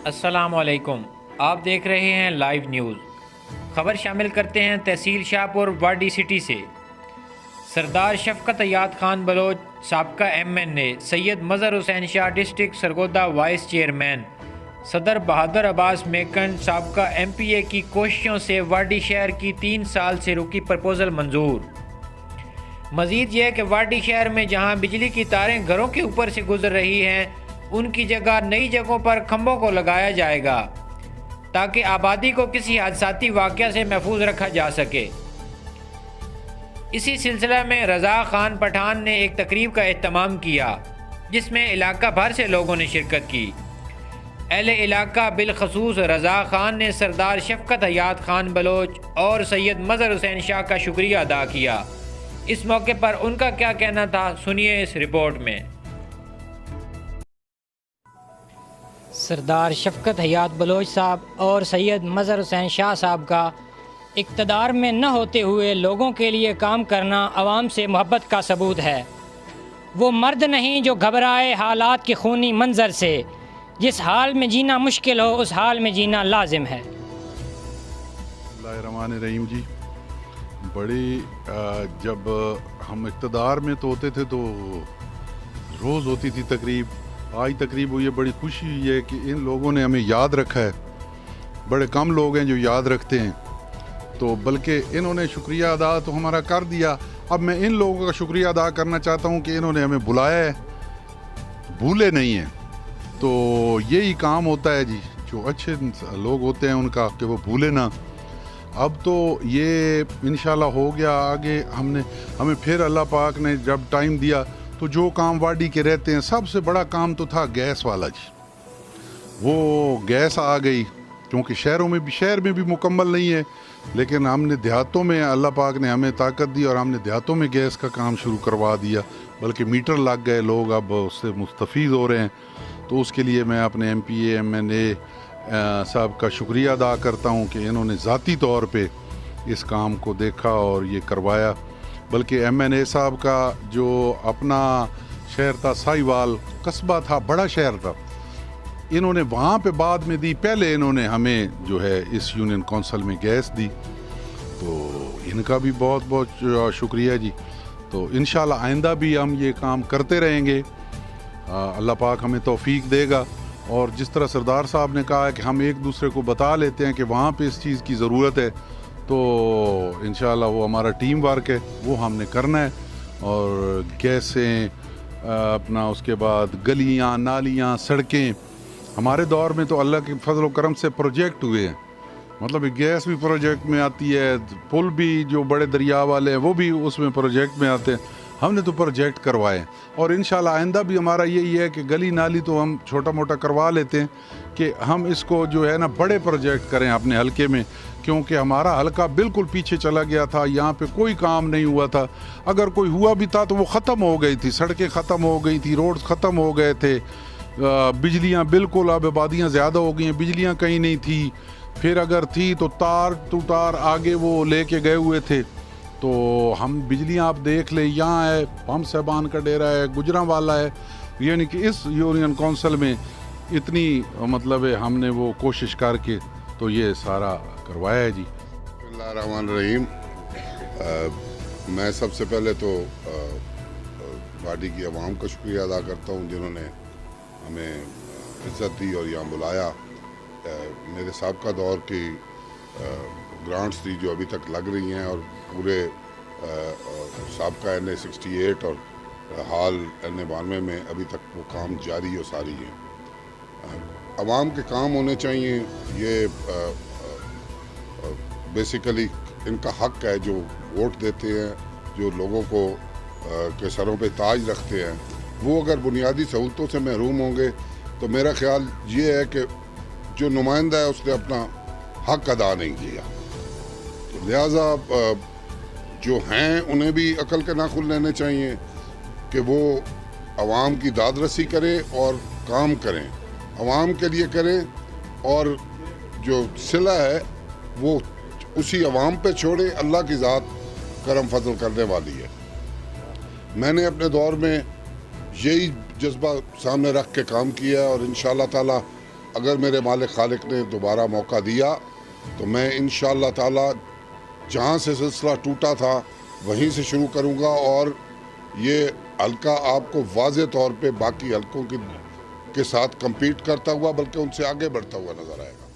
السلام علیکم، آپ دیکھ رہے ہیں لائیو نیوز۔ خبر شامل کرتے ہیں تحصیل شاہپور واڈی سٹی سے۔ سردار شفقت حیات خان بلوچ سابقہ MNA، سید مظہر Hussain Shah district Sargodha vice chairman, صدر بہادر عباس میکن سابقہ MPA کی کوششوں سے واڈی شہر کی 3 سال سے رکی پرپوزل منظور۔ مزید یہ کہ واڈی شہر میں جہاں بجلی کی تاریں گھروں کے اوپر سے گزر رہی ہیں، ان کی جگہ نئی جگہوں پر کھمبوں کو لگایا جائے گا تاکہ آبادی کو کسی حادثاتی واقعہ سے محفوظ رکھا جا سکے۔ اسی سلسلہ میں رضا خان پٹھان نے ایک تقریب کا اہتمام کیا جس میں علاقہ بھر سے لوگوں نے شرکت کی۔ اہل علاقہ بالخصوص رضا خان نے سردار شفقت حیات خان بلوچ اور سید مظہر حسین شاہ کا شکریہ ادا کیا۔ اس موقع پر ان کا کیا کہنا تھا، سنیے اس رپورٹ میں۔ سردار شفقت حیات بلوچ صاحب اور سید مظہر حسین شاہ صاحب کا اقتدار میں نہ ہوتے ہوئے لوگوں کے لیے کام کرنا عوام سے محبت کا ثبوت ہے۔ وہ مرد نہیں جو گھبرائے حالات کے خونی منظر سے، جس حال میں جینا مشکل ہو اس حال میں جینا لازم ہے۔ اللہ الرحمن الرحیم جی، بڑی جب ہم اقتدار میں تو ہوتے تھے تو روز ہوتی تھی تقریب، آج تقریب ہوئی ہے، بڑی خوشی ہوئی ہے کہ ان لوگوں نے ہمیں یاد رکھا ہے۔ بڑے کم لوگ ہیں جو یاد رکھتے ہیں، تو بلکہ انہوں نے شکریہ ادا تو ہمارا کر دیا۔ اب میں ان لوگوں کا شکریہ ادا کرنا چاہتا ہوں کہ انہوں نے ہمیں بلایا ہے، بھولے نہیں ہیں۔ تو یہی کام ہوتا ہے جی، جو اچھے لوگ ہوتے ہیں ان کا، کہ وہ بھولے نہ۔ اب تو یہ انشاءاللہ ہو گیا، آگے ہمیں پھر اللہ پاک نے جب ٹائم دیا تو جو کام واڈی کے رہتے ہیں، سب سے بڑا کام تو تھا گیس والا جی۔ وہ گیس آ گئی، کیونکہ شہر میں بھی مکمل نہیں ہے، لیکن ہم نے دیہاتوں میں، اللہ پاک نے ہمیں طاقت دی اور ہم نے دیہاتوں میں گیس کا کام شروع کروا دیا، بلکہ میٹر لگ گئے، لوگ اب اس سے مستفید ہو رہے ہیں۔ تو اس کے لیے میں اپنے MPA MNA صاحب کا شکریہ ادا کرتا ہوں کہ انہوں نے ذاتی طور پہ اس کام کو دیکھا اور یہ کروایا۔ بلکہ MNA صاحب کا جو اپنا شہر تھا ساہیوال قصبہ تھا، بڑا شہر تھا، انہوں نے وہاں پہ بعد میں دی، پہلے انہوں نے ہمیں جو ہے اس یونین کونسل میں گیس دی، تو ان کا بھی بہت بہت شکریہ جی۔ تو انشاءاللہ آئندہ بھی ہم یہ کام کرتے رہیں گے، اللہ پاک ہمیں توفیق دے گا۔ اور جس طرح سردار صاحب نے کہا ہے کہ ہم ایک دوسرے کو بتا لیتے ہیں کہ وہاں پہ اس چیز کی ضرورت ہے، تو انشاءاللہ وہ ہمارا ٹیم ورک ہے، وہ ہم نے کرنا ہے۔ اور گیسیں اپنا، اس کے بعد گلیاں نالیاں سڑکیں، ہمارے دور میں تو اللہ کے فضل و کرم سے پروجیکٹ ہوئے ہیں، مطلب گیس بھی پروجیکٹ میں آتی ہے، پل بھی جو بڑے دریا والے ہیں وہ بھی اس میں پروجیکٹ میں آتے ہیں، ہم نے تو پروجیکٹ کروائے۔ اور انشاءاللہ آئندہ بھی ہمارا یہی ہے کہ گلی نالی تو ہم چھوٹا موٹا کروا لیتے ہیں، کہ ہم اس کو جو ہے نا بڑے پروجیکٹ کریں اپنے حلقے میں، کیونکہ ہمارا حلقہ بالکل پیچھے چلا گیا تھا، یہاں پہ کوئی کام نہیں ہوا تھا، اگر کوئی ہوا بھی تھا تو وہ ختم ہو گئی تھی، سڑکیں ختم ہو گئی تھی، روڈ ختم ہو گئے تھے، بجلیاں بالکل، اب آبادیاں زیادہ ہو گئی ہیں، بجلیاں کہیں نہیں تھی، پھر اگر تھی تو تار آگے وہ لے کے گئے ہوئے تھے۔ تو ہم بجلیاں آپ دیکھ لیں، یہاں ہے پمپ صاحبان کا ڈیرا ہے، گجراں والا ہے، یعنی کہ اس یونین کونسل میں اتنی مطلب ہے ہم نے وہ کوشش کر کے تو یہ سارا کروایا ہے جی۔ بسم اللہ الرحمن الرحیم۔ میں سب سے پہلے تو واڈی کی عوام کا شکریہ ادا کرتا ہوں جنہوں نے ہمیں عزت دی اور یہاں بلایا۔ میرے سابقہ دور کی گرانٹس تھی جو ابھی تک لگ رہی ہیں، اور پورے سابقہ NA 68 اور حال NA 92 میں ابھی تک وہ کام جاری اور ساری ہیں۔ عوام کے کام ہونے چاہیے، یہ بیسیکلی ان کا حق ہے، جو ووٹ دیتے ہیں، جو لوگوں کو کے سروں پہ تاج رکھتے ہیں، وہ اگر بنیادی سہولتوں سے محروم ہوں گے تو میرا خیال یہ ہے کہ جو نمائندہ ہے اس نے اپنا حق ادا نہیں کیا۔ تو لہٰذا جو ہیں انہیں بھی عقل کے ناخن لینے چاہیے کہ وہ عوام کی داد رسی کریں اور کام کریں، عوام کے لیے کریں، اور جو صلہ ہے وہ اسی عوام پہ چھوڑیں، اللہ کی ذات کرم فضل کرنے والی ہے۔ میں نے اپنے دور میں یہی جذبہ سامنے رکھ کے کام کیا ہے، اور انشاءاللہ تعالی اگر میرے مالک خالق نے دوبارہ موقع دیا تو میں انشاءاللہ تعالی جہاں سے سلسلہ ٹوٹا تھا وہیں سے شروع کروں گا، اور یہ حلقہ آپ کو واضح طور پہ باقی حلقوں کے ساتھ کمپیٹ کرتا ہوا بلکہ ان سے آگے بڑھتا ہوا نظر آئے گا۔